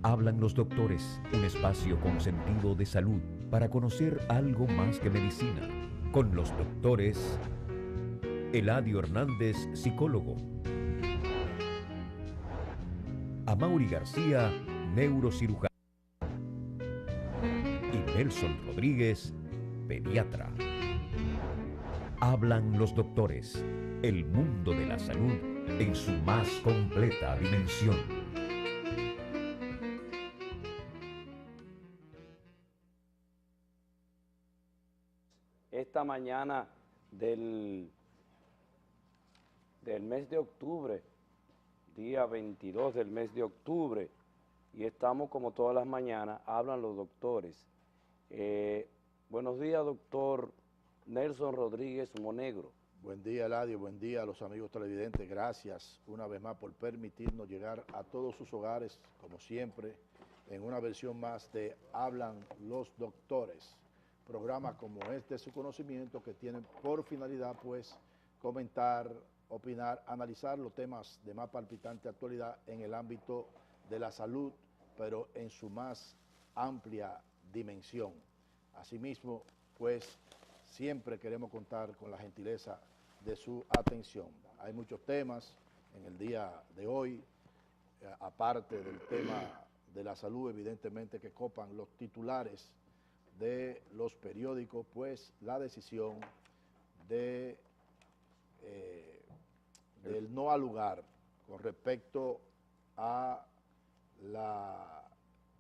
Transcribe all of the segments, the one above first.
Hablan los doctores, un espacio con sentido de salud para conocer algo más que medicina. Con los doctores Eladio Hernández, psicólogo. Amaury García, neurocirujano. Y Nelson Rodríguez, pediatra. Hablan los doctores, el mundo de la salud en su más completa dimensión. Esta mañana del mes de octubre, día 22 del mes de octubre, y estamos como todas las mañanas, hablan los doctores. Buenos días, doctor Nelson Rodríguez Monegro. Buen día, Eladio, buen día a los amigos televidentes. Gracias una vez más por permitirnos llegar a todos sus hogares, como siempre, en una versión más de Hablan los Doctores. Programa como este de su conocimiento que tienen por finalidad, pues, comentar, opinar, analizar los temas de más palpitante actualidad en el ámbito de la salud, pero en su más amplia dimensión. Asimismo, pues, siempre queremos contar con la gentileza de su atención. Hay muchos temas en el día de hoy, aparte del tema de la salud, evidentemente que copan los titulares de los periódicos, pues la decisión de, del no al lugar con respecto a la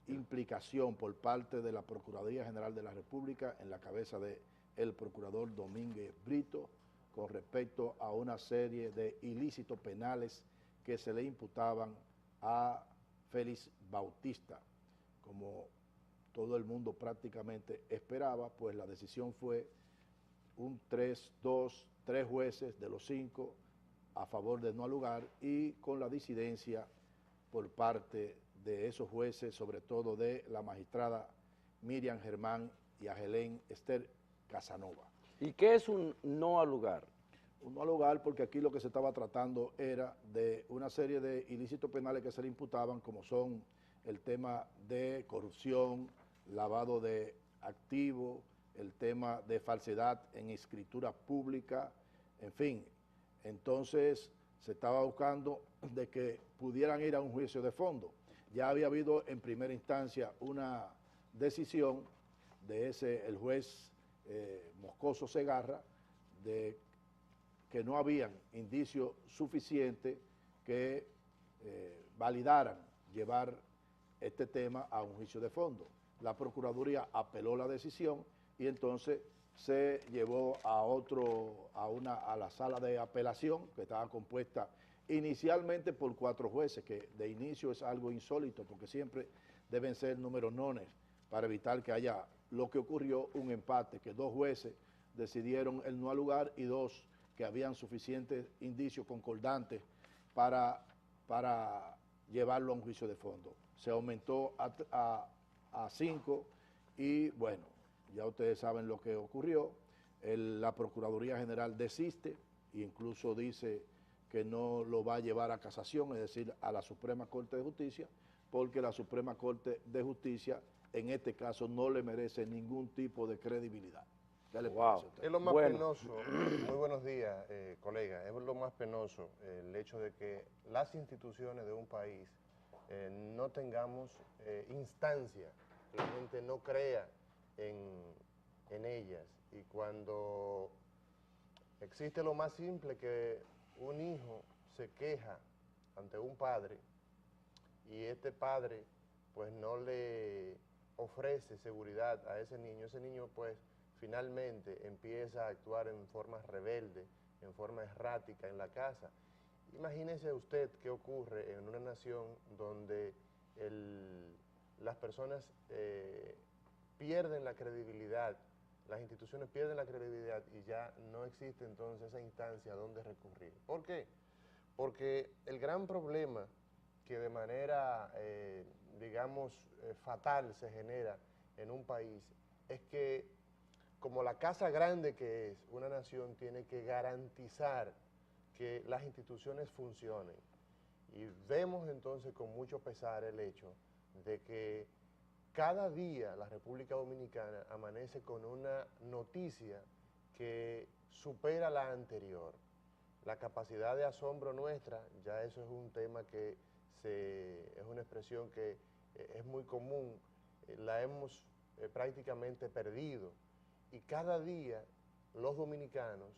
implicación por parte de la Procuraduría General de la República en la cabeza del procurador Domínguez Brito con respecto a una serie de ilícitos penales que se le imputaban a Félix Bautista. Como todo el mundo prácticamente esperaba, pues la decisión fue un 3-2, 3 jueces de los 5 a favor de no al lugar y con la disidencia por parte de esos jueces, sobre todo de la magistrada Miriam Germán y Ajelén Esther Casanova. ¿Y qué es un no al lugar? Un no al lugar porque aquí lo que se estaba tratando era de una serie de ilícitos penales que se le imputaban, como son el tema de corrupción, lavado de activos, el tema de falsedad en escritura pública, en fin. Entonces se estaba buscando de que pudieran ir a un juicio de fondo. Ya había habido en primera instancia una decisión de el juez Moscoso Segarra de que no habían indicios suficientes que validaran llevar este tema a un juicio de fondo. La Procuraduría apeló la decisión y entonces se llevó a la sala de apelación, que estaba compuesta inicialmente por 4 jueces, que de inicio es algo insólito, porque siempre deben ser números nones para evitar que haya lo que ocurrió, un empate, que 2 jueces decidieron el no al lugar y 2 que habían suficientes indicios concordantes para llevarlo a un juicio de fondo. Se aumentó a 5 y bueno, ya ustedes saben lo que ocurrió. La Procuraduría General desiste e incluso dice que no lo va a llevar a casación, es decir, a la Suprema Corte de Justicia, porque la Suprema Corte de Justicia en este caso no le merece ningún tipo de credibilidad. ¿Qué le parece a usted? Es lo más penoso, muy buenos días, colega, es lo más penoso el hecho de que las instituciones de un país no tengamos instancia, la gente no crea en ellas, y cuando existe lo más simple que un hijo se queja ante un padre y este padre pues no le ofrece seguridad a ese niño pues finalmente empieza a actuar en forma rebelde, en forma errática en la casa. Imagínese usted qué ocurre en una nación donde las personas pierden la credibilidad, las instituciones pierden la credibilidad y ya no existe entonces esa instancia a donde recurrir. ¿Por qué? Porque el gran problema que de manera, digamos, fatal se genera en un país es que como la casa grande que es, una nación tiene que garantizar que las instituciones funcionen. Y vemos entonces con mucho pesar el hecho de que cada día la República Dominicana amanece con una noticia que supera la anterior. La capacidad de asombro nuestra, ya eso es un tema que es una expresión que es muy común, la hemos prácticamente perdido. Y cada día los dominicanos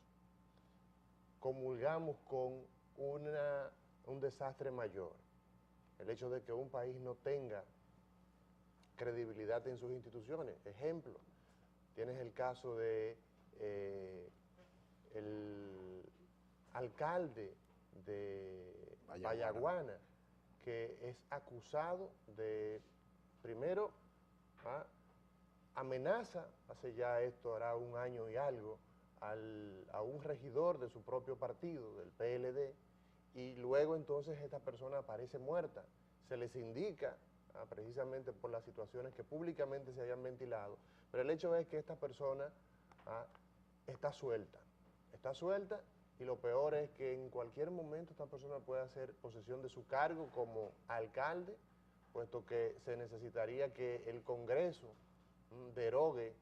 comulgamos con un desastre mayor. El hecho de que un país no tenga credibilidad en sus instituciones. Ejemplo, tienes el caso de el alcalde de Vallaguana, que es acusado de, primero, amenaza, hace ya esto, hará un año y algo, a un regidor de su propio partido, del PLD, y luego entonces esta persona aparece muerta. Se les indica, precisamente por las situaciones que públicamente se habían ventilado, pero el hecho es que esta persona está suelta y lo peor es que en cualquier momento esta persona puede hacer posesión de su cargo como alcalde, puesto que se necesitaría que el Congreso derogue,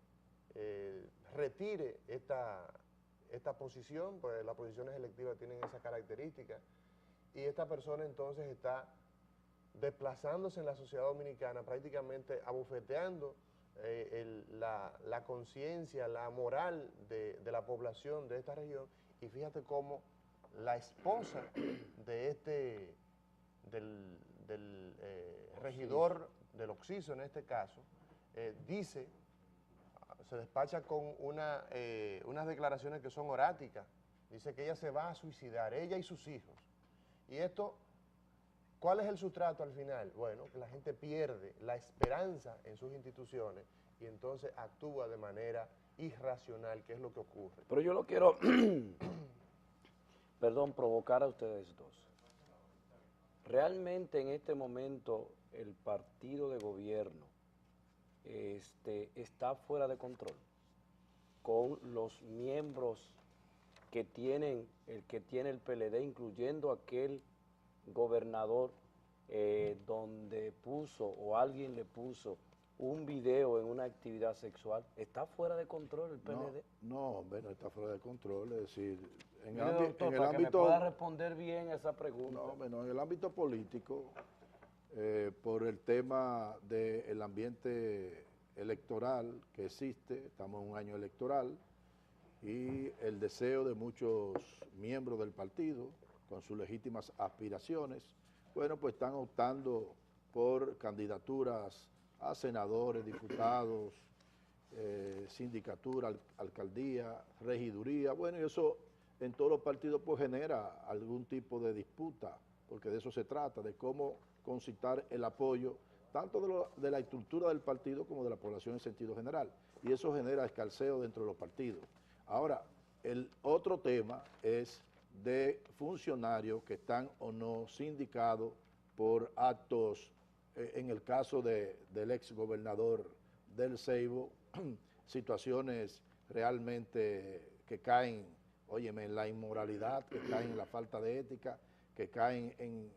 retire esta posición, pues las posiciones electivas tienen esa característica, y esta persona entonces está desplazándose en la sociedad dominicana, prácticamente abofeteando la conciencia, la moral de la población de esta región. Y fíjate cómo la esposa de del regidor del Oxiso, en este caso, dice, se despacha con unas declaraciones que son oráticas, dice que ella se va a suicidar, ella y sus hijos. Y esto, ¿cuál es el sustrato al final? Bueno, que la gente pierde la esperanza en sus instituciones y entonces actúa de manera irracional, que es lo que ocurre. Pero yo lo quiero, perdón, provocar a ustedes dos. Realmente en este momento el partido de gobierno está fuera de control con los miembros que tiene el PLD, incluyendo aquel gobernador donde puso o alguien le puso un video en una actividad sexual. ¿Está fuera de control el PLD? No, hombre, no está fuera de control, es decir, en Mire, doctor, el para que me ámbito... pueda responder bien esa pregunta. No, hombre, no, en el ámbito político, por el tema del ambiente electoral que existe, estamos en un año electoral, y el deseo de muchos miembros del partido, con sus legítimas aspiraciones, bueno, pues están optando por candidaturas a senadores, diputados, sindicatura, alcaldía, regiduría. Bueno, y eso en todos los partidos pues genera algún tipo de disputa, porque de eso se trata, de cómo concitar el apoyo tanto de la estructura del partido como de la población en sentido general. Y eso genera escarceo dentro de los partidos. Ahora, el otro tema es de funcionarios que están o no sindicados por actos, en el caso del ex gobernador del Ceibo, situaciones realmente que caen, óyeme, en la inmoralidad, que caen en la falta de ética, que caen en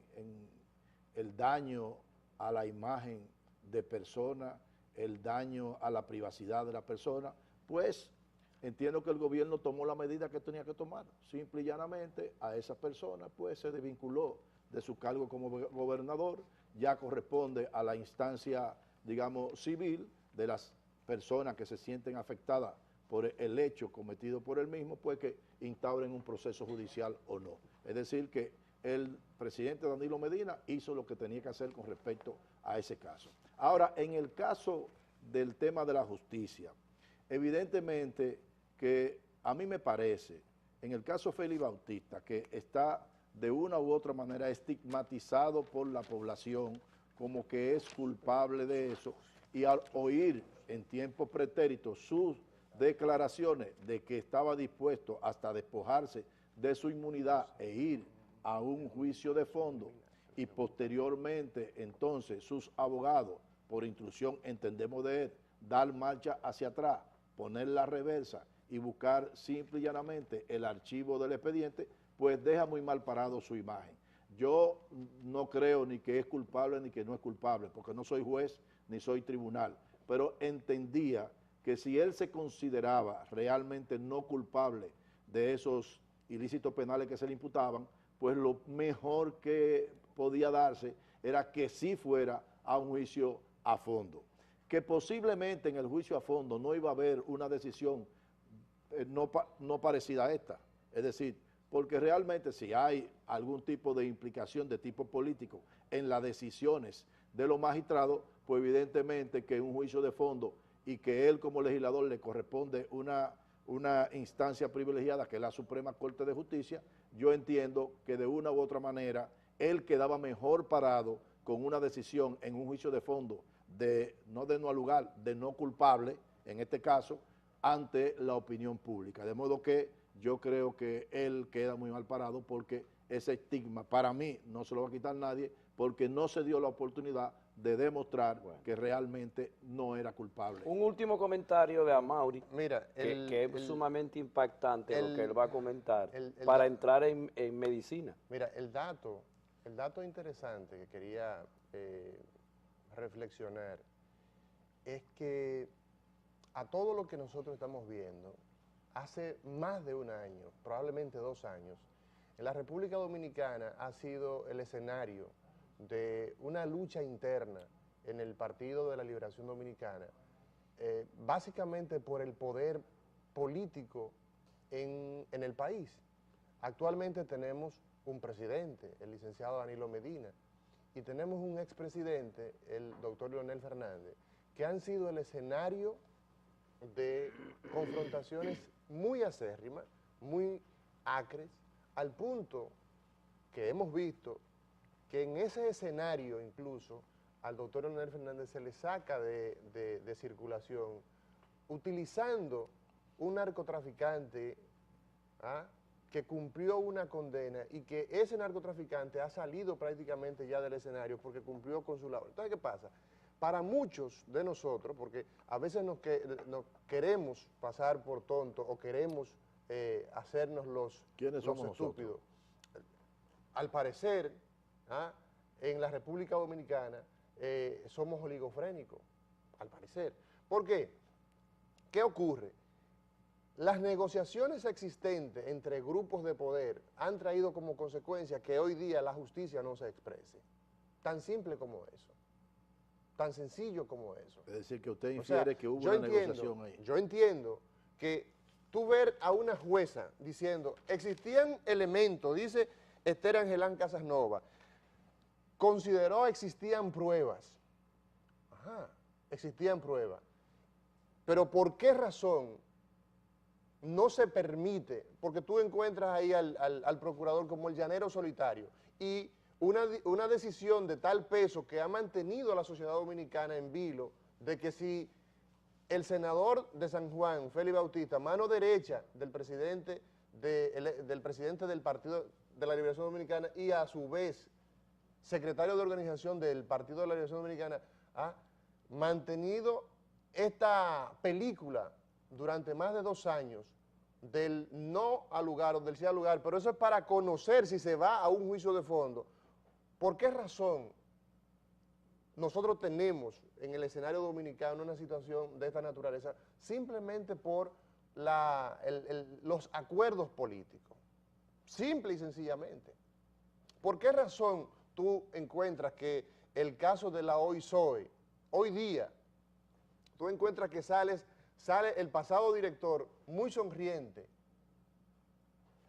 el daño a la imagen de persona, el daño a la privacidad de la persona, pues entiendo que el gobierno tomó la medida que tenía que tomar. Simple y llanamente a esa persona pues se desvinculó de su cargo como gobernador, ya corresponde a la instancia, digamos, civil de las personas que se sienten afectadas por el hecho cometido por él mismo, pues que instauren un proceso judicial o no. Es decir, que el presidente Danilo Medina hizo lo que tenía que hacer con respecto a ese caso. Ahora, en el caso del tema de la justicia, evidentemente que a mí me parece, en el caso Félix Bautista, que está de una u otra manera estigmatizado por la población como que es culpable de eso, y al oír en tiempo pretérito sus declaraciones de que estaba dispuesto hasta despojarse de su inmunidad e ir a un juicio de fondo, y posteriormente entonces sus abogados, por instrucción entendemos de él, dar marcha hacia atrás, poner la reversa y buscar simple y llanamente el archivo del expediente, pues deja muy mal parado su imagen. Yo no creo ni que es culpable ni que no es culpable, porque no soy juez ni soy tribunal, pero entendía que si él se consideraba realmente no culpable de esos ilícitos penales que se le imputaban, pues lo mejor que podía darse era que sí fuera a un juicio a fondo. Que posiblemente en el juicio a fondo no iba a haber una decisión no parecida a esta. Es decir, porque realmente si hay algún tipo de implicación de tipo político en las decisiones de los magistrados, pues evidentemente que un juicio de fondo y que él como legislador le corresponde una instancia privilegiada que es la Suprema Corte de Justicia, yo entiendo que de una u otra manera él quedaba mejor parado con una decisión en un juicio de fondo de no lugar, de no culpable, en este caso, ante la opinión pública. De modo que yo creo que él queda muy mal parado porque ese estigma para mí no se lo va a quitar nadie porque no se dio la oportunidad de demostrar que realmente no era culpable. Un último comentario de Amaury, Mira, que es sumamente impactante lo que él va a comentar el para entrar en medicina. Mira, el dato interesante que quería reflexionar es que a todo lo que nosotros estamos viendo, hace más de un año, probablemente 2 años, en la República Dominicana ha sido el escenario de una lucha interna en el Partido de la Liberación Dominicana, básicamente por el poder político en el país. Actualmente tenemos un presidente, el licenciado Danilo Medina, y tenemos un expresidente, el doctor Leonel Fernández, que han sido el escenario de confrontaciones muy acérrimas, muy acres, al punto que hemos visto que en ese escenario incluso al doctor Leonel Fernández se le saca de circulación utilizando un narcotraficante que cumplió una condena y que ese narcotraficante ha salido prácticamente ya del escenario porque cumplió con su labor. Entonces, ¿qué pasa? Para muchos de nosotros, porque a veces nos queremos pasar por tontos o queremos hacernos los estúpidos. Al parecer, en la República Dominicana somos oligofrénicos, al parecer. ¿Por qué? ¿Qué ocurre? Las negociaciones existentes entre grupos de poder han traído como consecuencia que hoy día la justicia no se exprese. Tan simple como eso. Tan sencillo como eso. Es decir, que usted infiere que hubo una negociación ahí. Yo entiendo que tú ver a una jueza diciendo, existían elementos, dice Esther Angelán Casasnova, consideró existían pruebas. Ajá, existían pruebas. Pero ¿por qué razón no se permite? Porque tú encuentras ahí al procurador como el llanero solitario y una decisión de tal peso que ha mantenido a la sociedad dominicana en vilo de que si el senador de San Juan, Félix Bautista, mano derecha del presidente del Partido de la Liberación Dominicana y a su vez secretario de organización del Partido de la Liberación Dominicana, ha mantenido esta película durante más de 2 años del no al lugar o del sí al lugar, pero eso es para conocer si se va a un juicio de fondo. ¿Por qué razón nosotros tenemos en el escenario dominicano una situación de esta naturaleza? Simplemente por los acuerdos políticos, simple y sencillamente. ¿Por qué razón tú encuentras que el caso de la OISOE, hoy día, tú encuentras que sale el pasado director muy sonriente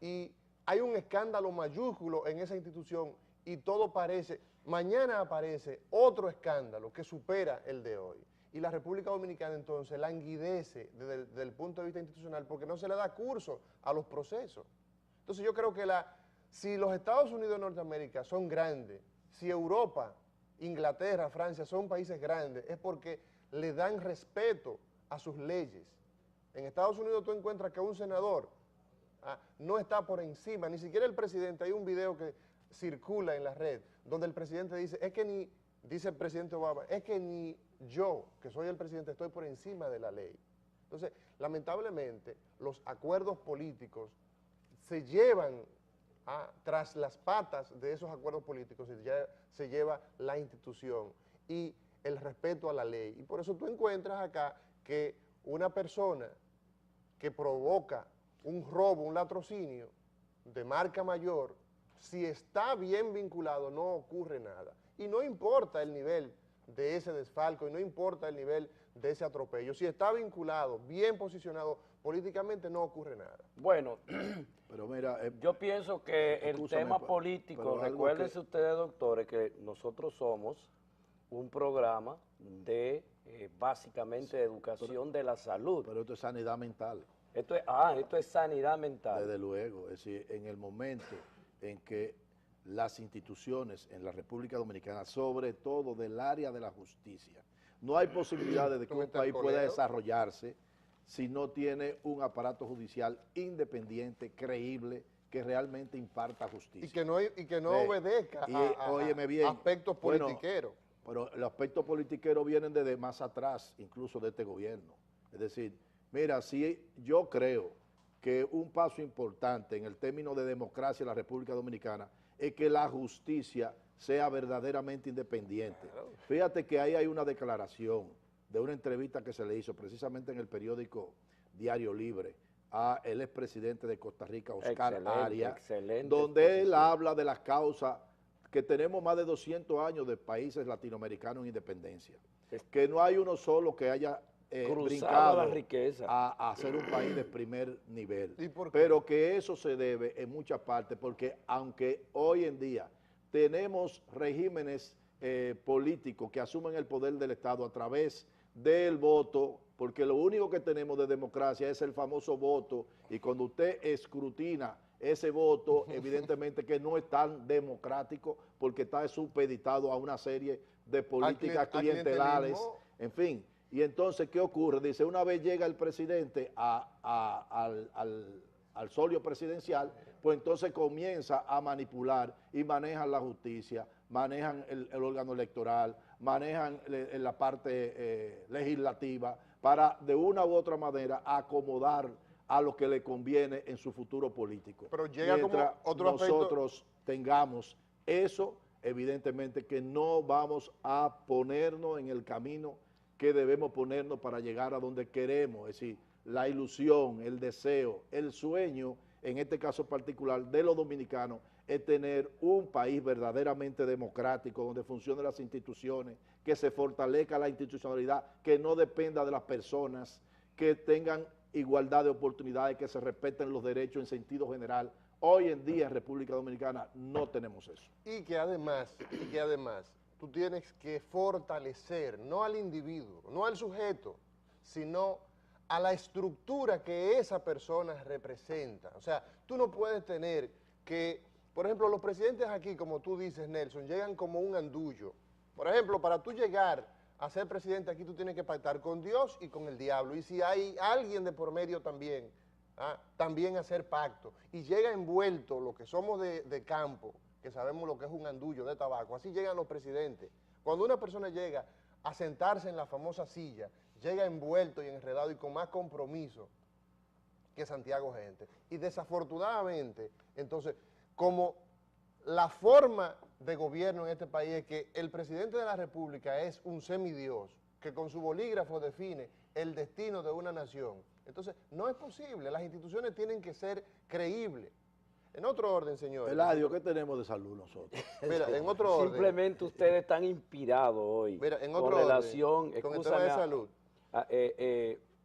y hay un escándalo mayúsculo en esa institución y todo parece, mañana aparece otro escándalo que supera el de hoy? Y la República Dominicana entonces languidece desde el punto de vista institucional porque no se le da curso a los procesos. Entonces yo creo que si los Estados Unidos de Norteamérica son grandes, si Europa, Inglaterra, Francia son países grandes, es porque le dan respeto a sus leyes. En Estados Unidos tú encuentras que un senador no está por encima, ni siquiera el presidente. Hay un video que circula en la red donde el presidente dice, dice el presidente Obama, es que ni yo, que soy el presidente, estoy por encima de la ley. Entonces, lamentablemente, los acuerdos políticos se llevan tras las patas de esos acuerdos políticos se lleva la institución y el respeto a la ley. Y por eso tú encuentras acá que una persona que provoca un robo, un latrocinio de marca mayor, si está bien vinculado no ocurre nada. Y no importa el nivel de ese desfalco y no importa el nivel de ese atropello. Si está vinculado, bien posicionado políticamente, no ocurre nada. Bueno, Pero mira, yo pienso que el escúchame, tema pero político, algo recuérdense ustedes, doctores, que nosotros somos un programa de básicamente de educación de la salud. pero esto es sanidad mental. Esto es sanidad mental. Desde luego, es decir, en el momento en que las instituciones en la República Dominicana, sobre todo del área de la justicia, no hay posibilidades de que un país pueda desarrollarse si no tiene un aparato judicial independiente, creíble, que realmente imparta justicia. Y que no obedezca óyeme bien, aspectos politiqueros. Pero los aspectos politiqueros vienen desde más atrás, incluso de este gobierno. Es decir, mira, si yo creo que un paso importante en el término de democracia en la República Dominicana es que la justicia sea verdaderamente independiente. Fíjate que ahí hay una declaración de una entrevista que se le hizo precisamente en el periódico Diario Libre a el expresidente de Costa Rica, Oscar Arias, donde él habla de las causas que tenemos más de 200 años de países latinoamericanos en independencia, que no hay uno solo que haya brincado la riqueza a ser un país de primer nivel, ¿Y por qué? pero que eso se debe en muchas partes, porque aunque hoy en día tenemos regímenes políticos que asumen el poder del Estado a través del voto, porque lo único que tenemos de democracia es el famoso voto, y cuando usted escrutina ese voto, evidentemente que no es tan democrático, porque está supeditado a una serie de políticas clientelares, en fin. Y entonces, ¿qué ocurre? Dice, una vez llega el presidente al solio presidencial, pues entonces comienza a manipular y manejan la justicia, manejan el órgano electoral, manejan la parte legislativa para de una u otra manera acomodar a lo que le conviene en su futuro político. Pero llega mientras como otro nosotros tengamos eso, evidentemente que no vamos a ponernos en el camino que debemos ponernos para llegar a donde queremos, es decir, la ilusión, el deseo, el sueño, en este caso particular de los dominicanos, es tener un país verdaderamente democrático, donde funcionen las instituciones, que se fortalezca la institucionalidad, que no dependa de las personas, que tengan igualdad de oportunidades, que se respeten los derechos en sentido general. Hoy en día en República Dominicana no tenemos eso. Y que además, tú tienes que fortalecer, no al individuo, no al sujeto, sino a la estructura que esa persona representa. O sea, tú no puedes tener que, por ejemplo, los presidentes aquí, como tú dices, Nelson, llegan como un andullo. Por ejemplo, para tú llegar a ser presidente aquí, tú tienes que pactar con Dios y con el diablo. Y si hay alguien de por medio también, también hacer pacto. Y llega envuelto, lo que somos de campo, que sabemos lo que es un andullo de tabaco, así llegan los presidentes. Cuando una persona llega a sentarse en la famosa silla, llega envuelto y enredado y con más compromiso que Santiago Gente. Y desafortunadamente, entonces, como la forma de gobierno en este país es que el presidente de la República es un semidios, que con su bolígrafo define el destino de una nación. Entonces, no es posible, las instituciones tienen que ser creíbles. En otro orden, señores. Eladio, ¿qué tenemos de salud nosotros? Mira, en otro orden. Simplemente ustedes están inspirados hoy. Mira, en otro con relación, orden, con el tema de salud.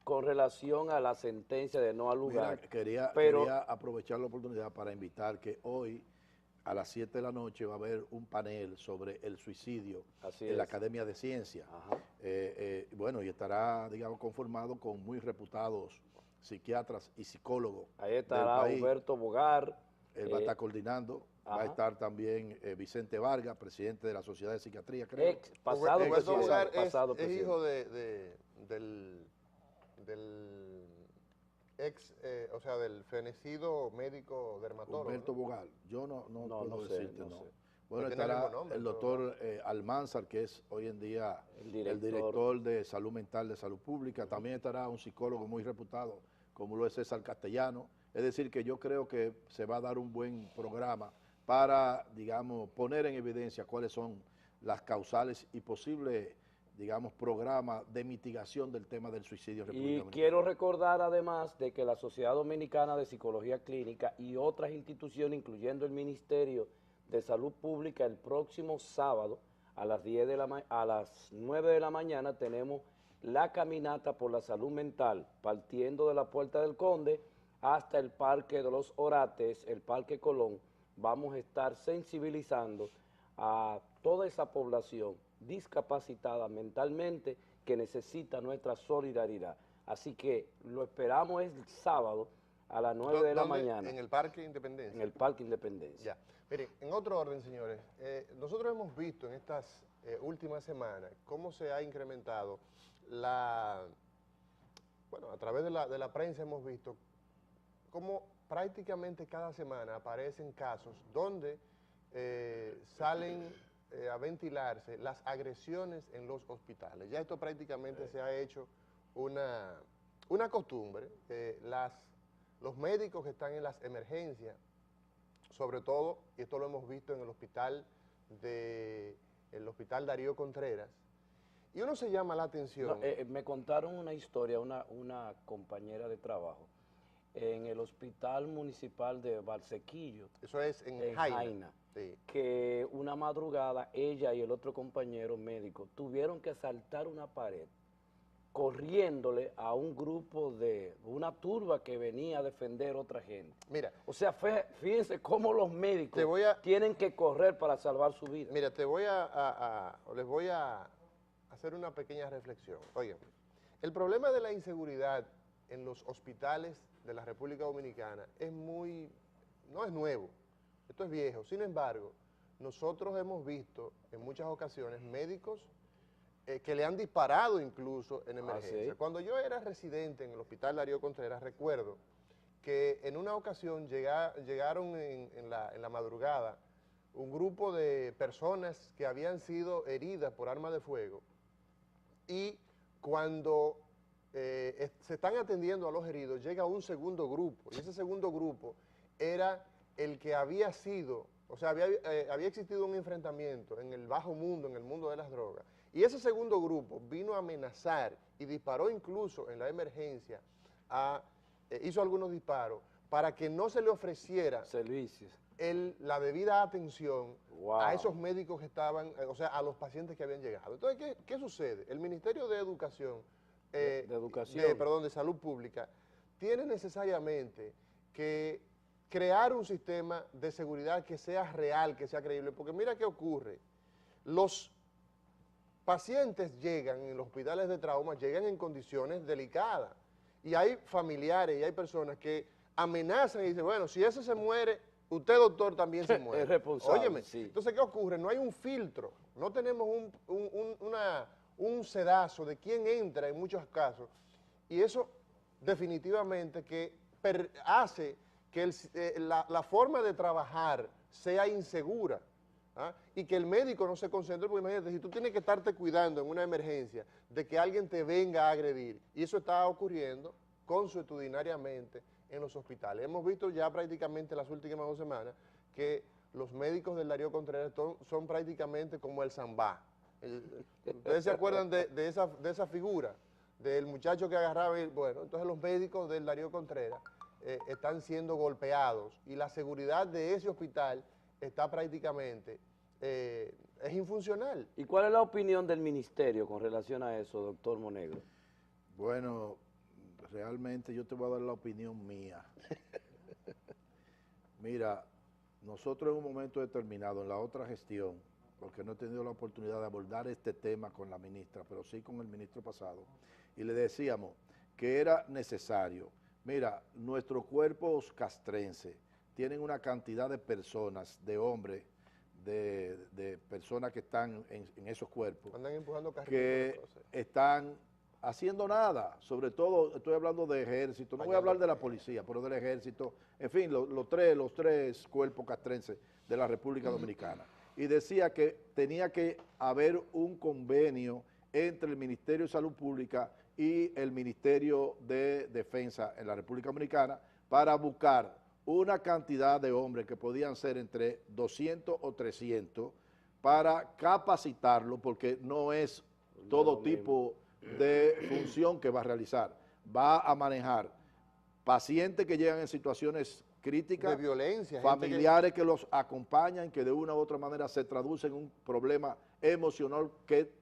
Con relación a la sentencia de no al lugar. Mira, quería aprovechar la oportunidad para invitar que hoy a las 7 de la noche va a haber un panel sobre el suicidio en la Academia de Ciencias. Bueno, y estará, digamos, conformado con muy reputados psiquiatras y psicólogos. Ahí estará Humberto Bogar. Él va a estar coordinando. Va a estar también Vicente Vargas, presidente de la Sociedad de Psiquiatría, creo. Humberto Bogar es hijo del ex, o sea, del fenecido médico dermatólogo. Humberto Bogar, yo no puedo decirte, no. Sé. Bueno, estará el doctor Almanzar, que es hoy en día el director de Salud Mental de Salud Pública. También estará un psicólogo muy reputado, como lo es César Castellano. Es decir, que yo creo que se va a dar un buen programa para, digamos, poner en evidencia cuáles son las causales y posibles, digamos, programas de mitigación del tema del suicidio en República Y Dominicana. quiero recordar además de que la Sociedad Dominicana de Psicología Clínica y otras instituciones, incluyendo el Ministerio de Salud Pública, el próximo sábado a las 9 de la mañana tenemos la caminata por la salud mental, partiendo de la Puerta del Conde hasta el Parque de los Orates, el Parque Colón. Vamos a estar sensibilizando a toda esa población discapacitada mentalmente que necesita nuestra solidaridad. Así que lo esperamos el sábado a las 9 de la mañana. En el Parque Independencia. En el Parque Independencia. Ya. Miren, en otro orden, señores, nosotros hemos visto en estas últimas semanas cómo se ha incrementado bueno, a través de la prensa hemos visto cómo prácticamente cada semana aparecen casos donde salen a ventilarse las agresiones en los hospitales. Ya esto prácticamente se ha hecho una costumbre. Los médicos que están en las emergencias, sobre todo, y esto lo hemos visto en el hospital Darío Contreras, y uno se llama la atención. No, me contaron una historia, una compañera de trabajo, en el Hospital Municipal de Valsequillo. Eso es en Jaina. Sí. Que una madrugada ella y el otro compañero médico tuvieron que saltar una pared corriéndole a un grupo de una turba que venía a defender a otra gente. Mira, o sea, fíjense cómo los médicos tienen que correr para salvar su vida. Mira, les voy a hacer una pequeña reflexión. Oigan, el problema de la inseguridad en los hospitales de la República Dominicana no es nuevo, esto es viejo. Sin embargo, nosotros hemos visto en muchas ocasiones médicos que le han disparado incluso en emergencia. ¿Sí? Cuando yo era residente en el Hospital Darío Contreras, recuerdo que en una ocasión llegaron en la madrugada un grupo de personas que habían sido heridas por arma de fuego, y cuando se están atendiendo a los heridos, llega un segundo grupo, y ese segundo grupo era el que había sido, o sea, había existido un enfrentamiento en el bajo mundo, en el mundo de las drogas, y ese segundo grupo vino a amenazar y disparó incluso en la emergencia, hizo algunos disparos para que no se le ofreciera servicios, la debida atención wow, a esos médicos que estaban, o sea, a los pacientes que habían llegado. Entonces, ¿qué sucede? El Ministerio de Educación, de Salud Pública, tiene necesariamente que crear un sistema de seguridad que sea real, que sea creíble, porque mira qué ocurre. Los pacientes llegan en los hospitales de trauma, llegan en condiciones delicadas, y hay familiares y hay personas que amenazan y dicen, bueno, si ese se muere, usted, doctor, también se muere. Es responsable. Óyeme, sí. Entonces, ¿qué ocurre? No hay un filtro, no tenemos un sedazo de quién entra en muchos casos, y eso definitivamente que hace que la forma de trabajar sea insegura, ¿ah? Y que el médico no se concentre, porque imagínate, si tú tienes que estarte cuidando en una emergencia de que alguien te venga a agredir, y eso está ocurriendo consuetudinariamente en los hospitales. Hemos visto ya prácticamente las últimas 2 semanas que los médicos del Darío Contreras son prácticamente como el Zambá. ¿Ustedes se acuerdan de esa figura? Del muchacho que agarraba, bueno, entonces los médicos del Darío Contreras están siendo golpeados, y la seguridad de ese hospital está prácticamente, es infuncional. ¿Y cuál es la opinión del ministerio con relación a eso, doctor Monegro? Bueno, realmente yo te voy a dar la opinión mía. Mira, nosotros en un momento determinado, en la otra gestión, porque no he tenido la oportunidad de abordar este tema con la ministra, pero sí con el ministro pasado, y le decíamos que era necesario. Mira, nuestros cuerpos castrenses tienen una cantidad de personas, de hombres, de personas que están en esos cuerpos, Andan empujando carritos, que están haciendo nada. Sobre todo, estoy hablando de ejército, no voy a hablar de la policía, pero del ejército, en fin, los tres cuerpos castrenses de la República Dominicana. Y decía que tenía que haber un convenio entre el Ministerio de Salud Pública y el Ministerio de Defensa en la República Dominicana para buscar una cantidad de hombres que podían ser entre 200 o 300 para capacitarlo, porque no es todo tipo de función que va a realizar. Va a manejar pacientes que llegan en situaciones críticas, de violencia, familiares que los acompañan, que de una u otra manera se traduce en un problema emocional que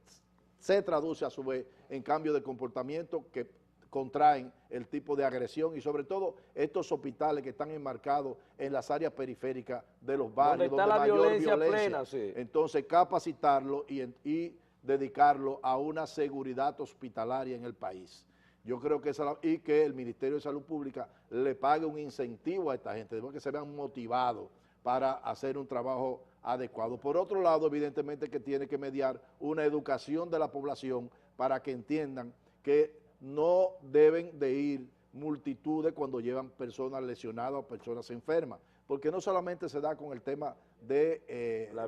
se traduce a su vez en cambio de comportamiento que contraen el tipo de agresión y sobre todo estos hospitales que están enmarcados en las áreas periféricas de los barrios, donde está la mayor violencia plena, sí. Entonces capacitarlo y dedicarlo a una seguridad hospitalaria en el país. Yo creo que y que el Ministerio de Salud Pública le pague un incentivo a esta gente, de que se vean motivados para hacer un trabajo adecuado. Por otro lado, evidentemente que tiene que mediar una educación de la población para que entiendan que no deben de ir multitudes cuando llevan personas lesionadas o personas enfermas, porque no solamente se da con el tema de la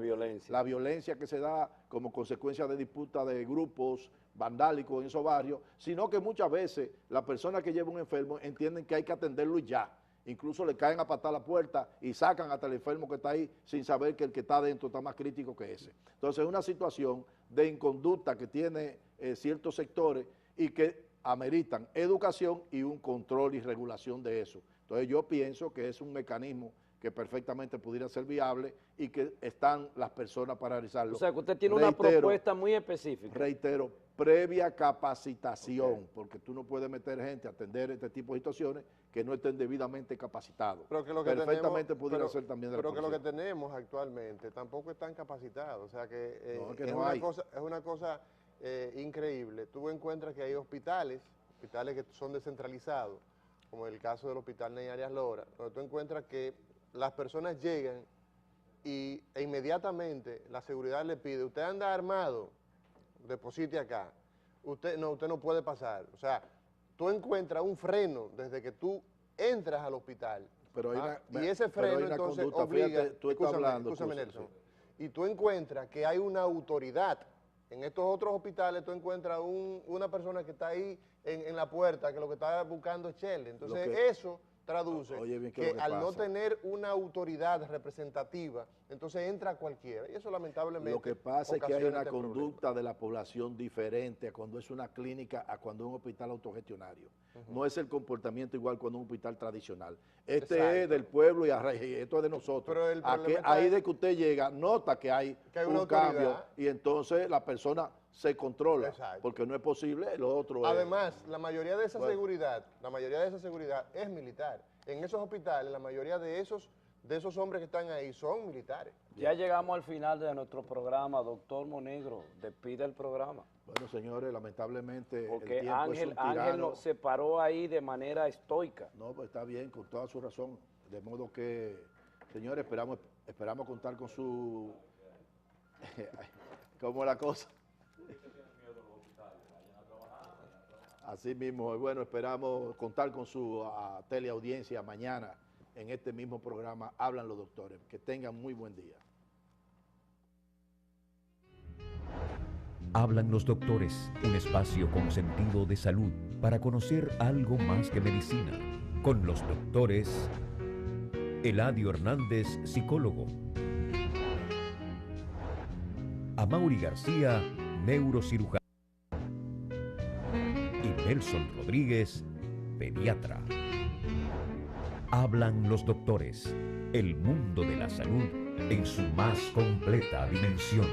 violencia que se da como consecuencia de disputas de grupos vandálicos en esos barrios, sino que muchas veces las personas que llevan un enfermo entienden que hay que atenderlo y ya. Incluso le caen a patar la puerta y sacan hasta el enfermo que está ahí sin saber que el que está adentro está más crítico que ese. Entonces es una situación de inconducta que tiene ciertos sectores y que ameritan educación y un control y regulación de eso. Entonces yo pienso que es un mecanismo que perfectamente pudiera ser viable y que están las personas para realizarlo. O sea, que usted tiene una propuesta muy específica. Reitero, previa capacitación, porque tú no puedes meter gente a atender este tipo de situaciones que no estén debidamente capacitados. Pero que lo que perfectamente pudiera ser también de la policía. Pero que lo que policía. tenemos actualmente tampoco están capacitados, o sea que, No, que es, no una hay. cosa, es una cosa increíble. Tú encuentras que hay hospitales que son descentralizados, como el caso del Hospital Ney Arias Lora, donde tú encuentras que las personas llegan e inmediatamente la seguridad le pide, usted anda armado, deposite acá, usted no puede pasar. O sea, tú encuentras un freno desde que tú entras al hospital, Pero y ese freno entonces conducta, obliga, fíjate, tú estás hablando, Nelson, y tú encuentras que hay una autoridad. En estos otros hospitales tú encuentras una persona que está ahí en la puerta, que lo que está buscando es chele. Entonces eso traduce que al no tener una autoridad representativa, entonces entra cualquiera. Y eso lamentablemente lo que pasa es que hay una conducta de la población diferente a cuando es una clínica, a cuando es un hospital autogestionario. No es el comportamiento igual cuando es un hospital tradicional. Este es del pueblo y esto es de nosotros. Pero ahí de que usted llega, nota que hay un cambio y entonces la persona se controla, porque no es posible, lo otro Además, la mayoría de esa seguridad es militar. En esos hospitales, la mayoría de esos hombres que están ahí son militares. Ya llegamos al final de nuestro programa. Doctor Monegro, despide el programa. Bueno, señores, lamentablemente porque el tiempo es un tirano. Ángel se paró ahí de manera estoica. No, pues está bien, con toda su razón. De modo que, señores, esperamos contar con su... ¿Cómo es la cosa? Así mismo, bueno, esperamos contar con su teleaudiencia mañana en este mismo programa Hablan los Doctores. Que tengan muy buen día. Hablan los Doctores, un espacio con sentido de salud para conocer algo más que medicina. Con los doctores Eladio Hernández, psicólogo. Amaury García, neurocirujano. Y Nelson Rodríguez, pediatra. Hablan los doctores, el mundo de la salud en su más completa dimensión.